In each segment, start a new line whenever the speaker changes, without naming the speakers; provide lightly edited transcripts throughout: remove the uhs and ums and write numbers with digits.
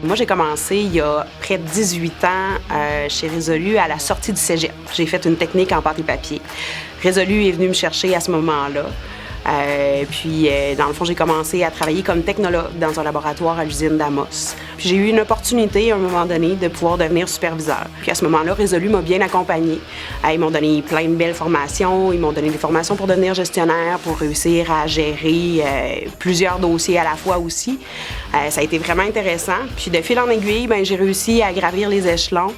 Moi, j'ai commencé il y a près de 18 ans chez Résolu à la sortie du cégep. J'ai fait une technique en pâte et papier. Résolu est venu me chercher à ce moment-là. Dans le fond, j'ai commencé à travailler comme technologue dans un laboratoire à l'usine d'Amos. Puis j'ai eu une opportunité à un moment donné de pouvoir devenir superviseur. Puis à ce moment-là, Résolu m'a bien accompagnée. Ils m'ont donné plein de belles formations. Ils m'ont donné des formations pour devenir gestionnaire, pour réussir à gérer plusieurs dossiers à la fois aussi. Ça a été vraiment intéressant. Puis de fil en aiguille, j'ai réussi à gravir les échelons.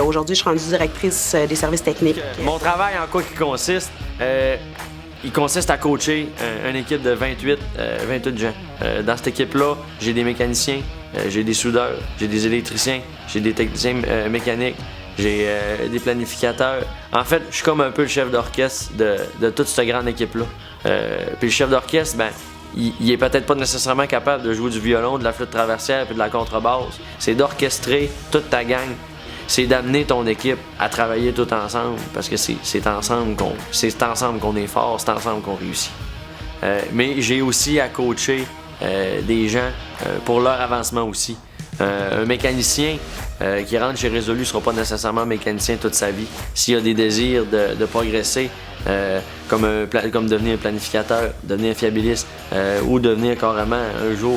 Aujourd'hui, je suis rendue directrice des services techniques.
Mon travail, en quoi qu'il consiste? Il consiste à coacher une équipe de 28 gens. Dans cette équipe-là, j'ai des mécaniciens, j'ai des soudeurs, j'ai des électriciens, j'ai des techniciens mécaniques, j'ai des planificateurs. En fait, je suis comme un peu le chef d'orchestre de toute cette grande équipe-là. Puis le chef d'orchestre, il est peut-être pas nécessairement capable de jouer du violon, de la flûte traversière puis de la contrebasse. C'est d'orchestrer toute ta gang. C'est d'amener ton équipe à travailler tout ensemble, parce que c'est ensemble qu'on est fort, c'est ensemble qu'on réussit. Mais j'ai aussi à coacher des gens pour leur avancement aussi. Un mécanicien qui rentre chez Résolu ne sera pas nécessairement mécanicien toute sa vie. S'il a des désirs de progresser, comme devenir un planificateur, devenir fiabiliste ou devenir carrément un jour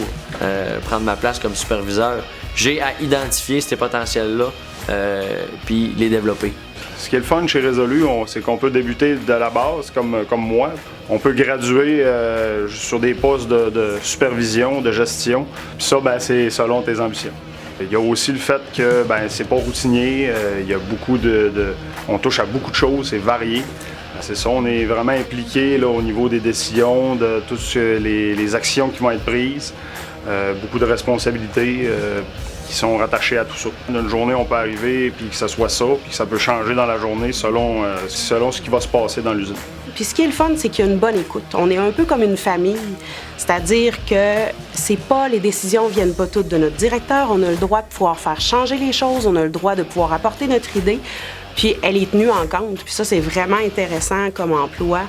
prendre ma place comme superviseur, j'ai à identifier ces potentiels-là puis les développer.
Ce qui est le fun chez Résolu, c'est qu'on peut débuter de la base, comme moi. On peut graduer sur des postes de supervision, de gestion. Puis ça, c'est selon tes ambitions. Il y a aussi le fait que c'est pas routinier, il y a beaucoup on touche à beaucoup de choses, c'est varié. C'est ça, on est vraiment impliqué là, au niveau des décisions, de toutes les actions qui vont être prises. Beaucoup de responsabilités qui sont rattachées à tout ça. Une journée, on peut arriver puis que ça soit ça, puis que ça peut changer dans la journée selon ce qui va se passer dans l'usine.
Puis ce qui est le fun, c'est qu'il y a une bonne écoute. On est un peu comme une famille, c'est-à-dire que les décisions viennent pas toutes de notre directeur. On a le droit de pouvoir faire changer les choses, on a le droit de pouvoir apporter notre idée, puis elle est tenue en compte. Puis ça, c'est vraiment intéressant comme emploi.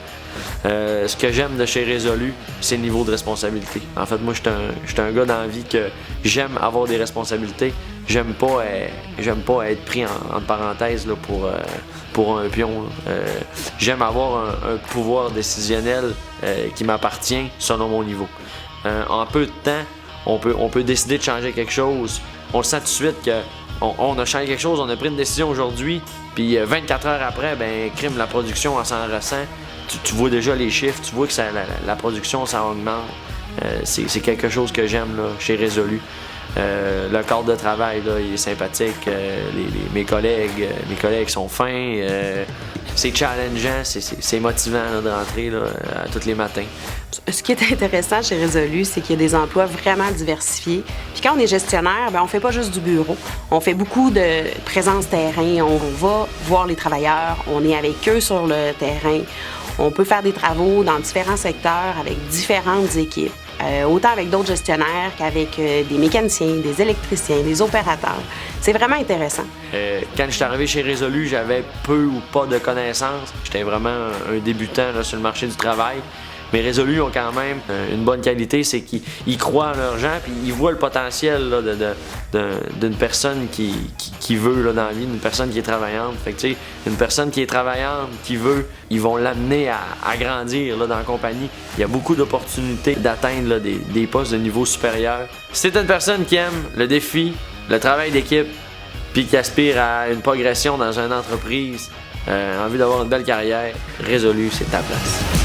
Ce que j'aime de chez Résolu, c'est le niveau de responsabilité. En fait, moi, je suis un gars dans la vie que j'aime avoir des responsabilités. J'aime pas être pris entre parenthèses là, pour un pion. J'aime avoir un pouvoir décisionnel qui m'appartient selon mon niveau. En peu de temps, on peut décider de changer quelque chose. On le sent tout de suite qu'on a changé quelque chose, on a pris une décision aujourd'hui, puis 24 heures après, la production, on s'en ressent. Tu vois déjà les chiffres, tu vois que la production, ça augmente. C'est quelque chose que j'aime là, chez Résolu. Le cadre de travail, là, il est sympathique. Mes collègues sont fins. C'est challengeant, c'est motivant là, de rentrer là, tous les matins.
Ce qui est intéressant chez Résolu, c'est qu'il y a des emplois vraiment diversifiés. Puis quand on est gestionnaire, on fait pas juste du bureau. On fait beaucoup de présence terrain. On va voir les travailleurs, on est avec eux sur le terrain. On peut faire des travaux dans différents secteurs avec différentes équipes, autant avec d'autres gestionnaires qu'avec des mécaniciens, des électriciens, des opérateurs. C'est vraiment intéressant.
Quand je suis arrivé chez Résolu, j'avais peu ou pas de connaissances. J'étais vraiment un débutant là, sur le marché du travail. Mais Résolu ont quand même une bonne qualité, c'est qu'ils croient en leurs gens puis ils voient le potentiel là, d'une personne qui veut là, dans la vie, une personne qui est travaillante. Fait que, tu sais, une personne qui est travaillante, qui veut, ils vont l'amener à grandir là, dans la compagnie. Il y a beaucoup d'opportunités d'atteindre là, des postes de niveau supérieur. Si c'est une personne qui aime le défi, le travail d'équipe, puis qui aspire à une progression dans une entreprise, envie d'avoir une belle carrière, Résolu, c'est ta place.